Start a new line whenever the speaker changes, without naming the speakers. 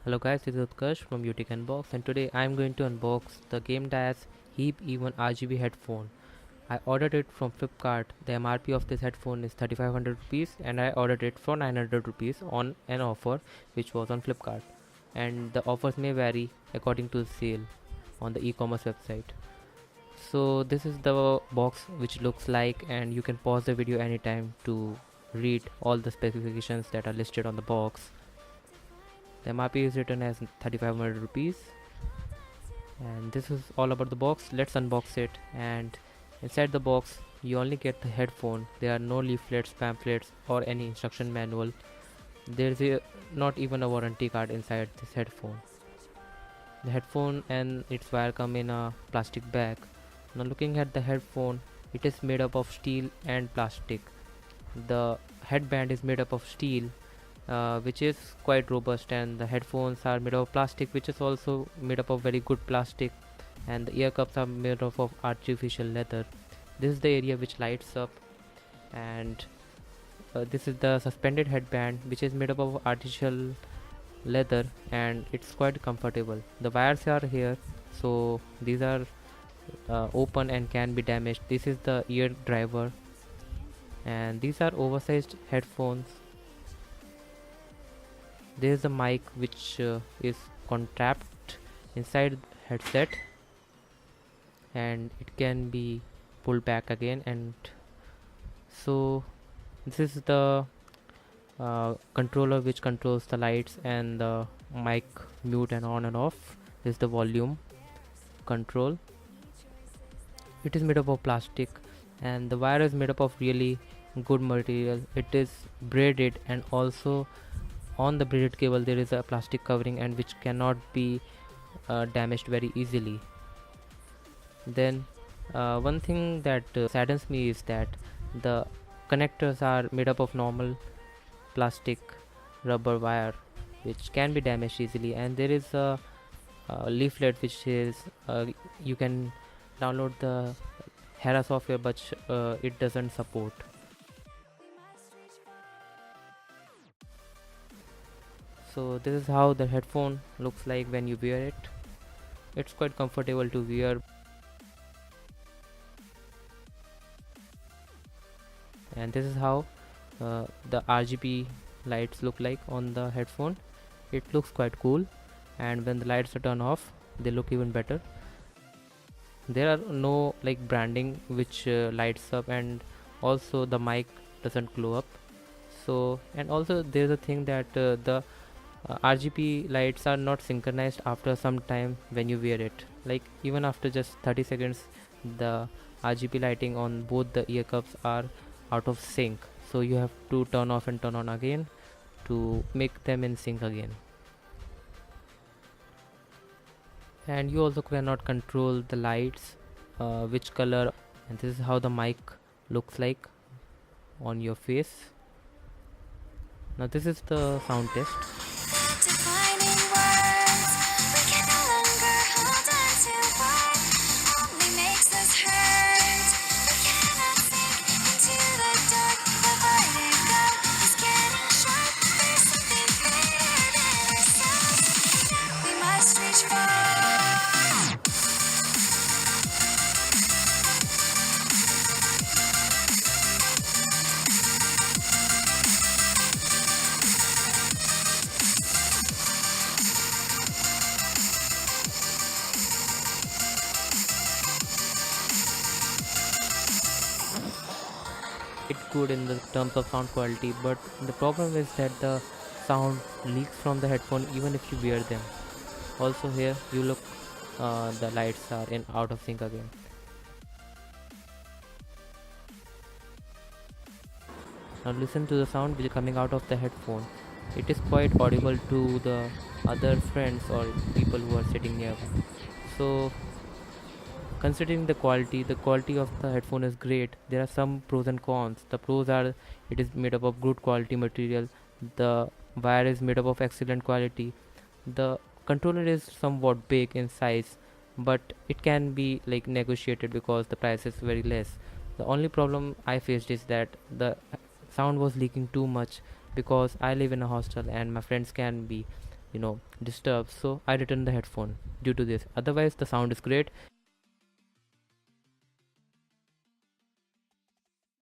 Hello guys, this is Utkarsh from UTech Unbox, and today I am going to unbox the Gamdias HEBE E1 RGB headphone. I ordered it from Flipkart. The MRP of this headphone is 3500 rupees and I ordered it for 900 rupees on an offer which was on Flipkart. And the offers may vary according to the sale on the e-commerce website. So this is the box which looks like, and you can pause the video anytime to read all the specifications that are listed on the box. The MRP is written as 3500 rupees, and this is all about the box. Let's unbox it. And inside the box you only get the headphone. There are no leaflets, pamphlets or any instruction manual. There's not even a warranty card inside this headphone. The headphone and its wire come in a plastic bag. Now looking at the headphone, it is made up of steel and plastic. The headband is made up of steel, which is quite robust, and the headphones are made of plastic, which is also made up of very good plastic, and the ear cups are made up of artificial leather. This is the area which lights up, and this is the suspended headband, which is made up of artificial leather, and it's quite comfortable. The wires are here, so these are open and can be damaged. This is the ear driver, and these are oversized headphones. There is a mic which is contrapted inside headset, and it can be pulled back again. And so this is the controller which controls the lights and the mic mute and on and off. This is the volume control. It is made up of plastic, and the wire is made up of really good material. It is braided, and also on the braided cable there is a plastic covering, and which cannot be damaged very easily. Then one thing that saddens me is that the connectors are made up of normal plastic rubber wire, which can be damaged easily. And there is a leaflet which is you can download the Hera software, but it doesn't support. So this is how the headphone looks like when you wear it. It's quite comfortable to wear, and this is how the RGB lights look like on the headphone. It looks quite cool, and when the lights are turned off they look even better. There are no like branding which lights up, and also the mic doesn't glow up. So, and also there's a thing that the RGB lights are not synchronized after some time when you wear it. Like even after just 30 seconds the RGB lighting on both the ear cups are out of sync, so you have to turn off and turn on again to make them in sync again. And you also cannot control the lights, which color. And this is how the mic looks like on your face. Now this is the sound test. It's good in the terms of sound quality, but the problem is that the sound leaks from the headphone even if you wear them. Also here you look, the lights are in out of sync again. Now listen to the sound which is coming out of the headphone. It is quite audible to the other friends or people who are sitting nearby. So considering the quality of the headphone is great. There are some pros and cons. The pros are it is made up of good quality material, the wire is made up of excellent quality, the controller is somewhat big in size, but it can be like negotiated because the price is very less. The only problem I faced is that the sound was leaking too much, because I live in a hostel and my friends can be disturbs, so I returned the headphone due to this. Otherwise the sound is great.